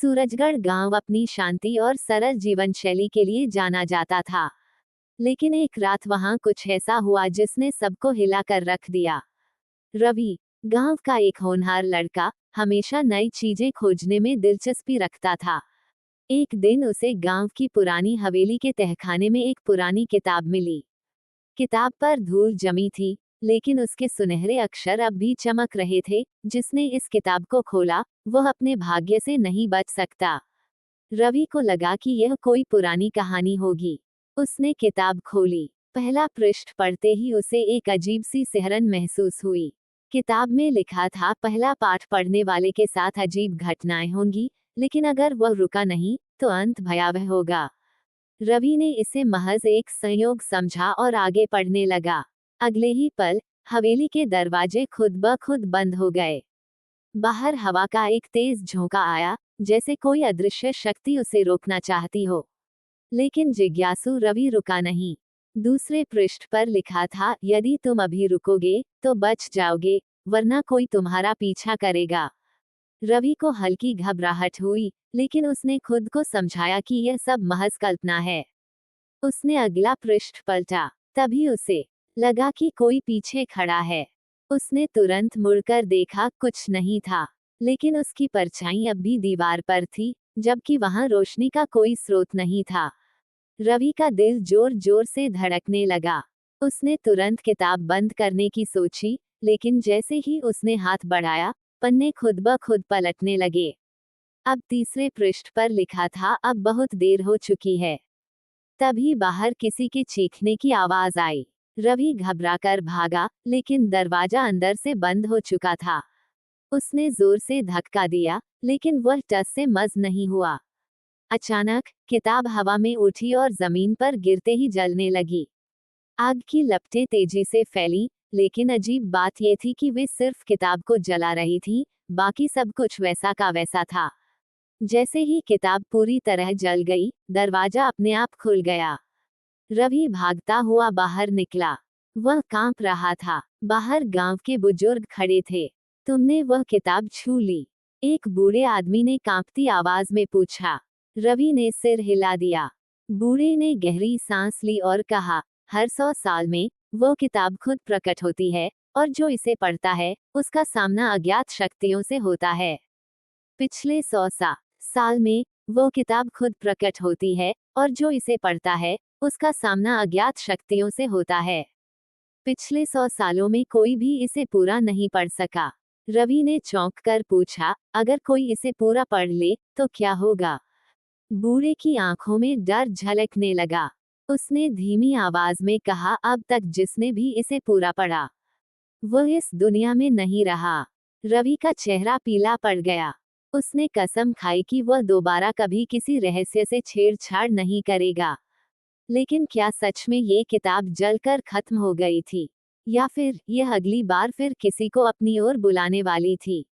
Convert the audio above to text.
सूरजगढ़ गांव अपनी शांति और सरल जीवन शैली के लिए जाना जाता था। लेकिन एक रात वहां कुछ ऐसा हुआ जिसने सबको हिला कर रख दिया। रवि, गांव का एक होनहार लड़का, हमेशा नई चीजें खोजने में दिलचस्पी रखता था। एक दिन उसे गांव की पुरानी हवेली के तहखाने में एक पुरानी किताब मिली। किताब पर धूल जमी थी, लेकिन उसके सुनहरे अक्षर अब भी चमक रहे थे। जिसने इस किताब को खोला, वह अपने भाग्य से नहीं बच सकता। रवि को लगा कि यह कोई पुरानी कहानी होगी। उसने किताब खोली। पहला पृष्ठ पढ़ते ही उसे एक अजीब सी सिहरन महसूस हुई। किताब में लिखा था, पहला पाठ पढ़ने वाले के साथ अजीब घटनाएं होंगी, लेकिन अगर वह रुका नहीं, तो अंत भयावह होगा। रवि ने इसे महज एक संयोग समझा और आगे पढ़ने लगा। अगले ही पल हवेली के दरवाजे खुद ब खुद बंद हो गए। बाहर हवा का एक तेज झोंका आया, जैसे कोई अदृश्य शक्ति उसे रोकना चाहती हो। लेकिन जिज्ञासु रवि रुका नहीं। दूसरे पृष्ठ पर लिखा था, यदि तुम अभी रुकोगे तो बच जाओगे, वरना कोई तुम्हारा पीछा करेगा। रवि को हल्की घबराहट हुई, लेकिन उसने खुद को समझाया कि यह सब महज कल्पना है। उसने अगला पृष्ठ पलटा। तभी उसे लगा कि कोई पीछे खड़ा है। उसने तुरंत मुड़कर देखा, कुछ नहीं था, लेकिन उसकी परछाई अब भी दीवार पर थी, जबकि वहां रोशनी का कोई स्रोत नहीं था। रवि का दिल जोर जोर से धड़कने लगा। उसने तुरंत किताब बंद करने की सोची, लेकिन जैसे ही उसने हाथ बढ़ाया, पन्ने खुद ब खुद पलटने लगे। अब तीसरे पृष्ठ पर लिखा था, अब बहुत देर हो चुकी है। तभी बाहर किसी के चीखने की आवाज आई। रवि घबराकर भागा, लेकिन दरवाजा अंदर से बंद हो चुका था। उसने जोर से धक्का दिया, लेकिन वह टस से मस नहीं हुआ। अचानक किताब हवा में उठी और जमीन पर गिरते ही जलने लगी। आग की लपटें तेजी से फैली, लेकिन अजीब बात यह थी कि वे सिर्फ किताब को जला रही थी, बाकी सब कुछ वैसा का वैसा था। जैसे ही किताब पूरी तरह जल गई, दरवाजा अपने आप खुल गया। रवि भागता हुआ बाहर निकला। वह कांप रहा था। बाहर गांव के बुजुर्ग खड़े थे। तुमने वह किताब छू ली? एक बूढ़े आदमी ने कांपती आवाज में पूछा। रवि ने सिर हिला दिया। बूढ़े ने गहरी सांस ली और कहा, हर 100 साल में वो किताब खुद प्रकट होती है, और जो इसे पढ़ता है, उसका सामना अज्ञात शक्तियों से होता है। पिछले 100 साल में वो किताब खुद प्रकट होती है, और जो इसे पढ़ता है, उसका सामना अज्ञात शक्तियों से होता है। पिछले 100 सालों में कोई भी इसे पूरा नहीं पढ़ सका। रवि ने चौंक कर पूछा, अगर कोई इसे पूरा पढ़ ले, तो क्या होगा? बूढ़े की आंखों में डर झलकने लगा। उसने धीमी आवाज में कहा, अब तक जिसने भी इसे पूरा पढ़ा, वह इस दुनिया में नहीं रहा। रवि का चेहरा पीला पड़ गया। उसने कसम खाई कि वह दोबारा कभी किसी रहस्य से छेड़छाड़ नहीं करेगा। लेकिन क्या सच में ये किताब जलकर खत्म हो गई थी, या फिर यह अगली बार फिर किसी को अपनी ओर बुलाने वाली थी?